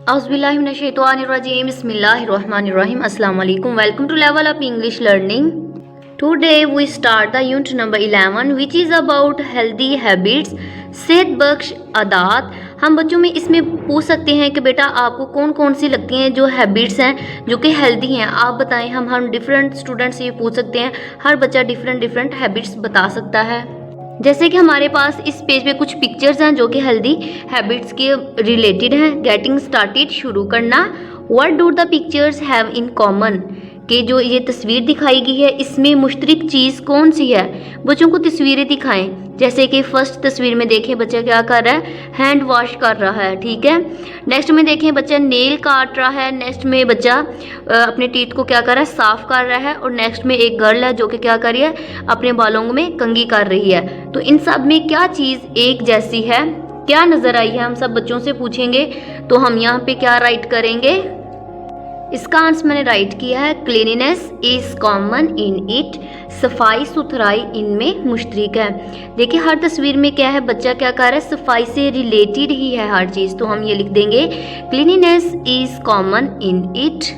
Auzubillahiminash-shaytanir-rajim. Bismillahir-rahmanir-rahim. Assalamu alaikum. Welcome to Level Up English Learning. Today we start the unit number 11 which is about healthy habits. सेहत बख्श आदत। हम बच्चों में इसमें पूछ सकते हैं कि बेटा आपको कौन कौन सी लगती हैं जो हैबिट्स हैं जो कि हेल्दी हैं, आप बताएं। हम डिफरेंट स्टूडेंट से ये पूछ सकते हैं। हर बच्चा डिफरेंट हैबिट्स बता सकता है। जैसे कि हमारे पास इस पेज पे कुछ पिक्चर्स हैं जो कि हेल्दी हैबिट्स के रिलेटेड हैं। गेटिंग स्टार्टेड, शुरू करना। What do the pictures have in common, कि जो ये तस्वीर दिखाई गई है इसमें मुश्तरक चीज़ कौन सी है। बच्चों को तस्वीरें दिखाएं। जैसे कि फर्स्ट तस्वीर में देखें बच्चा क्या कर रहा है, हैंड वॉश कर रहा है, ठीक है। नेक्स्ट में देखें बच्चा नेल काट रहा है। नेक्स्ट में बच्चा अपने टीथ को क्या कर रहा है, साफ कर रहा है। और नेक्स्ट में एक गर्ल है जो कि क्या कर रही है, अपने बालों में कंघी कर रही है। तो इन सब में क्या चीज़ एक जैसी है, क्या नज़र आई है, हम सब बच्चों से पूछेंगे। तो हम यहाँ पे क्या राइट करेंगे, इसका आंसर मैंने राइट किया है cleanliness is common in it, सफाई सुथराई इनमें मुश्तरक है। देखिए हर तस्वीर में क्या है, बच्चा क्या कर रहा है, सफाई से रिलेटेड ही है हर चीज़। तो हम ये लिख देंगे cleanliness is common in it.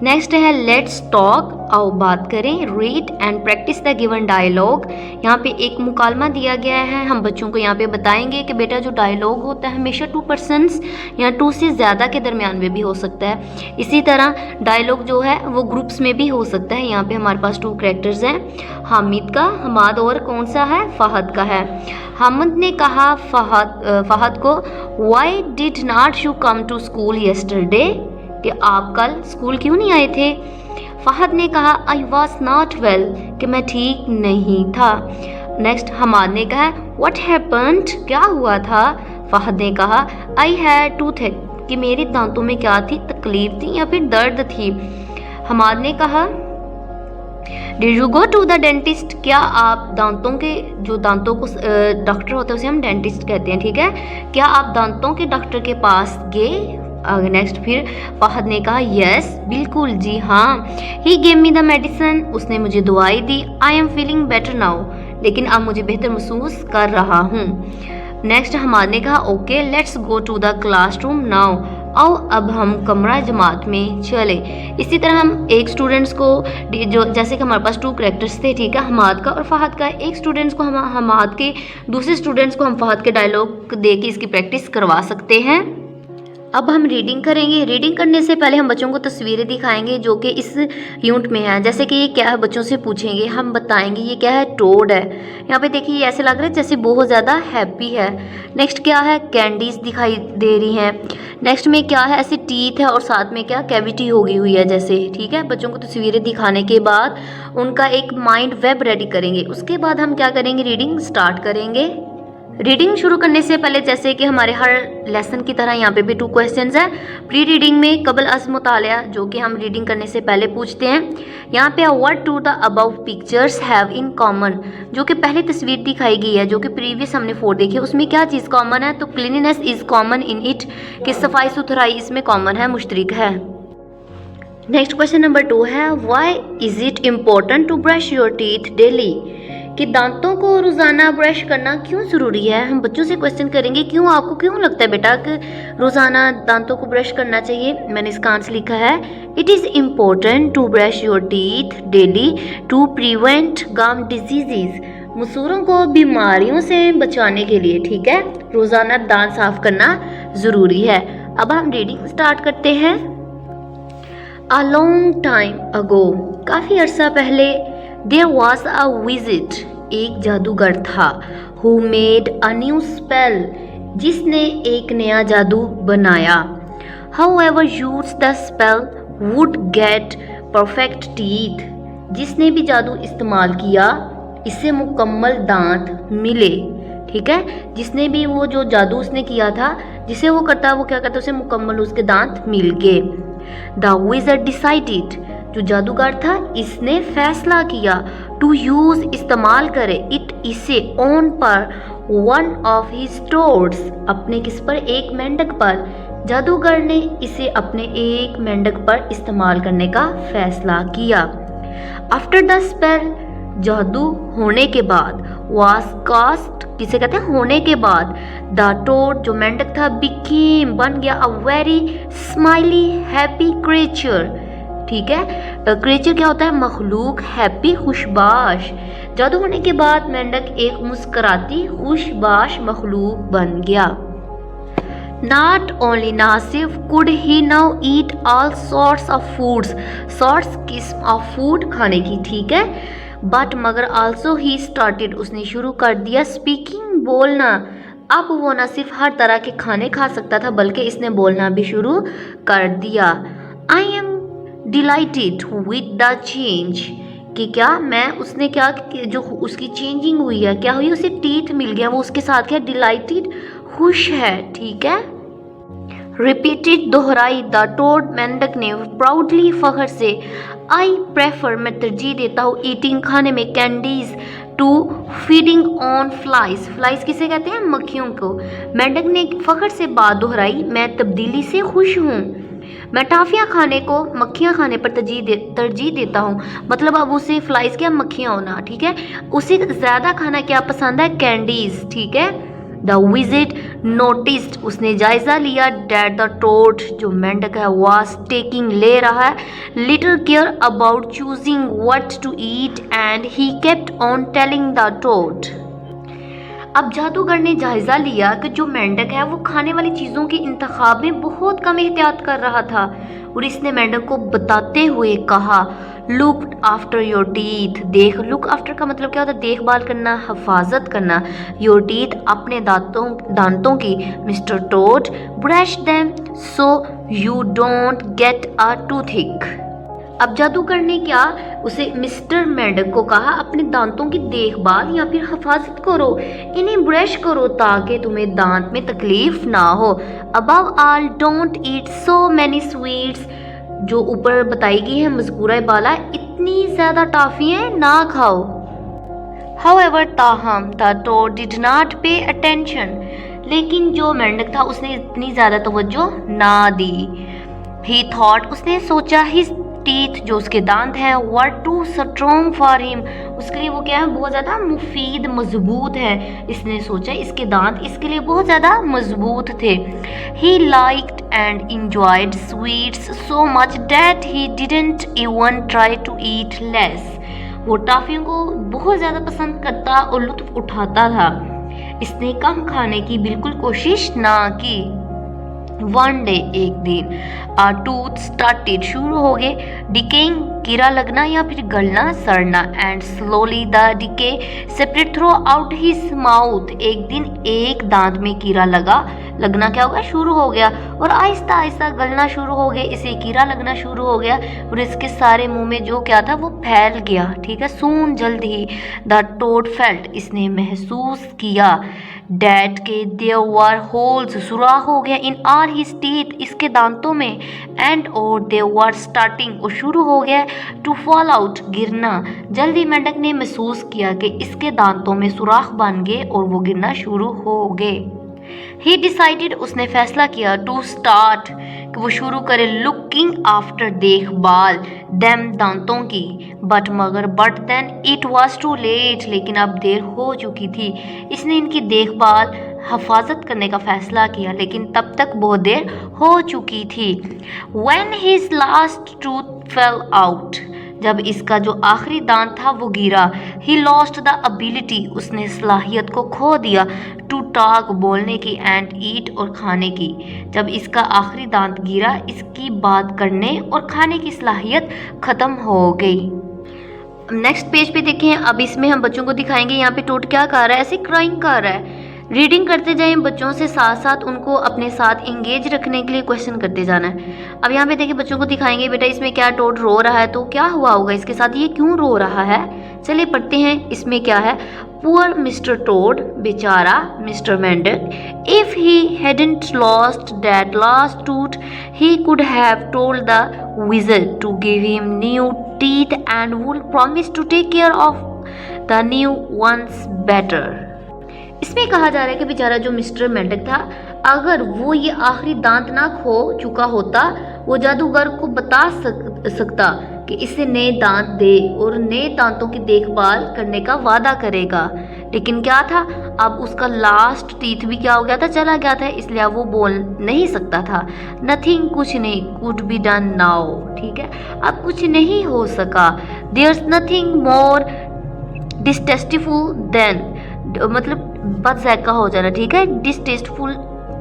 Next है लेट्स टॉक, आओ बात करें। Read and practise the given dialogue. यहाँ पे एक मुकालमा दिया गया है। हम बच्चों को यहाँ पे बताएंगे कि बेटा जो डायलॉग होता है हमेशा 2 पर्सन्स या 2 से ज़्यादा के दरमियान में भी हो सकता है। इसी तरह डायलॉग जो है वो ग्रुप्स में भी हो सकता है। यहाँ पे हमारे पास 2 कैरेक्टर्स हैं, हामिद का, हमाद, और कौन सा है, फ़हद का है। हामिद ने कहा फ़हद को, why did not you come to school yesterday, कि आप कल स्कूल क्यों नहीं आए थे। फ़हद ने कहा आई वॉज नॉट वेल, कि मैं ठीक नहीं था। नेक्स्ट हमाद ने कहा व्हाट हैपेंड, क्या हुआ था। फ़हद ने कहा आई हैड टूथएक, कि मेरे दांतों में क्या थी, तकलीफ थी या फिर दर्द थी। हमाद ने कहा did you go to the dentist, क्या आप दांतों के, जो दांतों को डॉक्टर होता है उसे हम डेंटिस्ट कहते हैं, ठीक है, क्या आप दांतों के डॉक्टर के पास गए। नेक्स्ट फिर फ़हद ने कहा यस, बिल्कुल, जी हाँ। He gave me the medicine, उसने मुझे दवाई दी। I am feeling better now, लेकिन अब मुझे बेहतर महसूस कर रहा हूँ। नेक्स्ट हमाद ने कहा okay let's go to the classroom now, आओ अब हम कमरा जमात में चले। इसी तरह हम एक स्टूडेंट्स को जो, जैसे कि हमारे पास 2 कैरेक्टर्स थे, ठीक है, हमाद का और फ़हद का। एक स्टूडेंट्स को हम हमाद के, दूसरे स्टूडेंट्स को हम फ़हद के डायलॉग दे के इसकी प्रैक्टिस करवा सकते हैं। अब हम रीडिंग करेंगे। रीडिंग करने से पहले हम बच्चों को तस्वीरें दिखाएंगे जो कि इस यूनिट में है। जैसे कि ये क्या है, बच्चों से पूछेंगे, हम बताएंगे ये क्या है, टोड है। यहाँ पे देखिए ये ऐसे लग रहा है जैसे बहुत ज़्यादा हैप्पी है। नेक्स्ट क्या है, कैंडीज दिखाई दे रही हैं। नेक्स्ट में क्या है, ऐसे टीथ है और साथ में क्या, कैविटी होगी हुई है जैसे, ठीक है। बच्चों को तस्वीरें दिखाने के बाद उनका एक माइंड वेब रेडी करेंगे। उसके बाद हम क्या करेंगे, रीडिंग स्टार्ट करेंगे। रीडिंग शुरू करने से पहले जैसे कि हमारे हर लेसन की तरह यहाँ पे भी 2 क्वेश्चंस हैं। प्री रीडिंग में कबल अज़ मुतालिया, जो कि हम रीडिंग करने से पहले पूछते हैं। यहाँ पे what do the above pictures have in common, जो कि पहली तस्वीर दिखाई गई है, जो कि प्रीवियस हमने 4 देखी, उसमें क्या चीज़ कॉमन है। तो cleanliness is common in it, कि सफाई सुथराई इसमें कॉमन है, मुश्तरक है। नेक्स्ट क्वेश्चन नंबर 2 है why is it important to brush your teeth daily, कि दांतों को रोज़ाना ब्रश करना क्यों ज़रूरी है। हम बच्चों से क्वेश्चन करेंगे क्यों, आपको क्यों लगता है बेटा कि रोज़ाना दांतों को ब्रश करना चाहिए। मैंने इसका आंसर लिखा है it is important to brush your teeth daily to prevent gum disease, मसूरों को बीमारियों से बचाने के लिए, ठीक है, रोज़ाना दांत साफ करना ज़रूरी है। अब हम रीडिंग स्टार्ट करते हैं। अ लॉन्ग टाइम अगो, काफ़ी अर्सा पहले, देयर वॉज अ विजिट, एक जादूगर था, who made a new spell, जिसने एक नया जादू बनाया। However use the spell would get perfect teeth, जिसने भी जादू इस्तेमाल किया इससे मुकम्मल दांत मिले, ठीक है। जिसने भी वो जो जादू उसने किया था, जिसे वो करता, वो क्या करता, उसे मुकम्मल उसके दांत मिल गए। द विज़र्ड डिसाइडेड, जो जादूगर था इसने फैसला किया, टू यूज, इस्तेमाल करे, इट, इसे, ऑन पर, वन ऑफ हिज स्टोर्स, अपने किस पर, एक मेंढक पर। जादूगर ने इसे अपने एक मेंढक पर इस्तेमाल करने का फैसला किया। आफ्टर द स्पेल, जादू होने के बाद, was cast किसे कहते हैं होने के बाद, द टोड जो मेंढक था बिकेम बन गया a very smiley happy creature. ठीक है, क्रिएचर क्या होता है, मखलूक, हैप्पी खुशबाश। जादू होने के बाद मेंढक एक मुस्कुराती खुशबाश मखलूक बन गया। Not only Nasif could he now eat all sorts of foods, sorts किस्म of food खाने की, ठीक है, but मगर also he started उसने शुरू कर दिया speaking बोलना। अब वो न सिर्फ हर तरह के खाने खा सकता था बल्कि इसने बोलना भी शुरू कर दिया। I am delighted with the change कि क्या मैं उसने क्या जो उसकी चेंजिंग हुई है, क्या हुई, उसे टीथ मिल गया, वो उसके साथ क्या डिलाइटेड खुश है। ठीक है, रिपीटेड दोहराई द टोड मेंढक ने प्राउडली फखर से, आई प्रेफर मैं तरजीह देता हूँ, ईटिंग खाने में, candies to feeding on flies. Flies किसे कहते हैं, मक्खियों को। मेंढक ने फखर से बात दोहराई, मैं तब्दीली से खुश हूँ, मैं टाफियाँ खाने को मक्खियाँ खाने पर तरजीह देता हूँ। मतलब अब उसे फ्लाइज क्या, मक्खियाँ होना, ठीक है, उसे ज़्यादा खाना क्या पसंद है, कैंडीज। ठीक है, द विजिट नोटिस्ड उसने जायजा लिया, डैट द टोड जो मेंढक है वाज टेकिंग ले रहा है, little care about choosing what to eat and he kept on telling the toad. अब जादूगर ने जायजा लिया कि जो मेंढक है वो खाने वाली चीज़ों के इंतखाब में बहुत कम एहतियात कर रहा था और इसने मेंढक को बताते हुए कहा, लुक आफ्टर योर टीथ, देख, लुक आफ्टर का मतलब क्या होता है, देखभाल करना, हिफाजत करना, योर टीथ अपने दांतों की, mister toad brush them so you don't get a toothache. अब जादूगर ने क्या उसे मिस्टर मेंढक को कहा, अपने दांतों की देखभाल या फिर हिफाजत करो, इन्हें ब्रश करो ताकि तुम्हें दांत में तकलीफ ना हो। Above all don't eat so many sweets, जो ऊपर बताई गई है मज़कूरा बाला, इतनी ज़्यादा टाफियाँ ना खाओ। However, ताहम the toad did not pay attention, लेकिन जो मेंढक था उसने इतनी ज़्यादा तवज्जो ना दी। He thought उसने सोचा, his टीथ जो उसके दांत हैं वर टू स्ट्रॉन्ग फॉर हिम, उसके लिए वो क्या है, बहुत ज़्यादा मुफीद मजबूत है। इसने सोचा इसके दांत इसके लिए बहुत ज़्यादा मजबूत थे। He liked and enjoyed sweets so much that he didn't even try to eat less, वो टॉफियों को बहुत ज़्यादा पसंद करता और लुत्फ उठाता था, इसने कम खाने की बिल्कुल कोशिश ना की। वन डे एक दिन, आ टूथ स्टार्टेड शुरू हो गए, डिकेइंग कीड़ा लगना या फिर गलना, सड़ना, and slowly the decay separate through out his mouth, एक दिन एक दांत में कीड़ा लगना क्या होगा, शुरू हो गया और आहिस्ता आहिस्ता गलना शुरू हो गया, इसे कीड़ा लगना शुरू हो गया और इसके सारे मुंह में जो क्या था वो फैल गया। ठीक है, सून जल्द ही द टोड फेल्ट इसने महसूस किया, डैट के देयर वर होल्स सुराख हो गया, इन ऑल हिज टीथ इसके दांतों में, एंड और दे वर स्टार्टिंग और शुरू हो गया टू फॉल आउट गिरना। जल्दी मेंढक ने महसूस किया कि इसके दांतों में सुराख बन गए और वो गिरना शुरू हो गए। ही डिसाइडेड उसने फैसला किया, टू स्टार्ट कि वो शुरू करे, लुकिंग आफ्टर देखभाल, देम दांतों की, but then it was too late लेकिन अब देर हो चुकी थी। इसने इनकी देखभाल हिफाजत करने का फैसला किया लेकिन तब तक बहुत देर हो चुकी थी। When his last tooth fell out, जब इसका जो आखिरी दांत था वो गिरा, ही लॉस्ट द एबिलिटी उसने सलाहियत को खो दिया, टू टॉक बोलने की, एंड ईट और खाने की। जब इसका आखिरी दांत गिरा इसकी बात करने और खाने की सलाहियत ख़त्म हो गई। नेक्स्ट पेज पे देखें, अब इसमें हम बच्चों को दिखाएंगे यहाँ पे टोट क्या कर रहा है, ऐसे क्राइंग कर रहा है। रीडिंग करते जाएं बच्चों से, साथ साथ उनको अपने साथ इंगेज रखने के लिए क्वेश्चन करते जाना है। अब यहाँ पे देखिए बच्चों को दिखाएंगे, बेटा इसमें क्या टोड रो रहा है, तो क्या हुआ होगा इसके साथ, ये क्यों रो रहा है। चलिए पढ़ते हैं इसमें क्या है। पुअर मिस्टर टोड, बेचारा मिस्टर मेंढक, if he hadn't lost that last tooth he could have told the wizard to give him new teeth and would promise to take care of the new ones better. इसमें कहा जा रहा है कि बेचारा जो मिस्टर मेंढक था, अगर वो ये आखिरी दांत ना खो चुका होता, वो जादूगर को बता सकता कि इसे नए दांत दे और नए दांतों की देखभाल करने का वादा करेगा। लेकिन क्या था, अब उसका लास्ट टीथ भी क्या हो गया था, चला गया था, इसलिए अब वो बोल नहीं सकता था। नथिंग कुछ नहीं, कुड बी डन नाउ, ठीक है, अब कुछ नहीं हो सका। There's nothing more distasteful than, मतलब बद जायका हो जाना, ठीक है, डिस्टेस्टफुल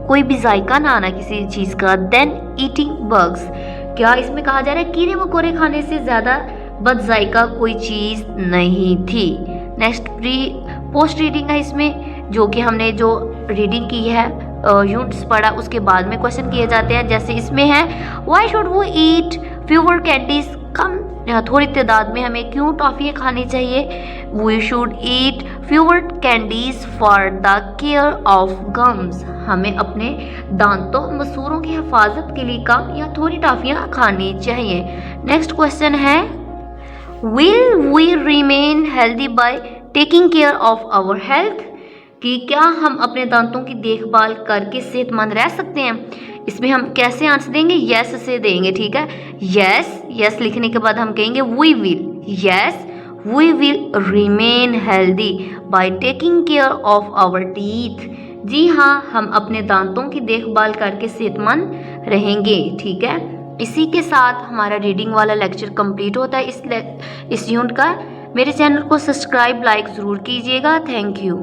कोई भी जायका ना आना किसी चीज़ का, देन ईटिंग बग्स, क्या इसमें कहा जा रहा है कीड़े मकोड़े खाने से ज़्यादा बद जायका कोई चीज़ नहीं थी। नेक्स्ट पोस्ट रीडिंग है इसमें, जो कि हमने जो रीडिंग की है यूनिट्स पढ़ा उसके बाद में क्वेश्चन किए जाते हैं। जैसे इसमें है व्हाई शुड वो ईट फ्यूअर कैंडीज, कम थोड़ी तादाद में हमें क्यों टॉफ़ियाँ खानी चाहिए। We should eat fewer candies for the care of gums, हमें अपने दांतों मसूरों की हिफाजत के लिए कम या थोड़ी टॉफ़ियाँ खानी चाहिए। नेक्स्ट क्वेश्चन है will we remain healthy by taking care of our health, कि क्या हम अपने दांतों की देखभाल करके सेहतमंद रह सकते हैं। इसमें हम कैसे आंसर देंगे, यस से देंगे, ठीक है, यस, यस लिखने के बाद हम कहेंगे we will, yes we will remain healthy by taking care of our teeth, जी हाँ, हम अपने दांतों की देखभाल करके सेहतमंद रहेंगे, ठीक है। इसी के साथ हमारा रीडिंग वाला लेक्चर कंप्लीट होता है इस यूनिट का। मेरे चैनल को सब्सक्राइब लाइक ज़रूर कीजिएगा। Thank you.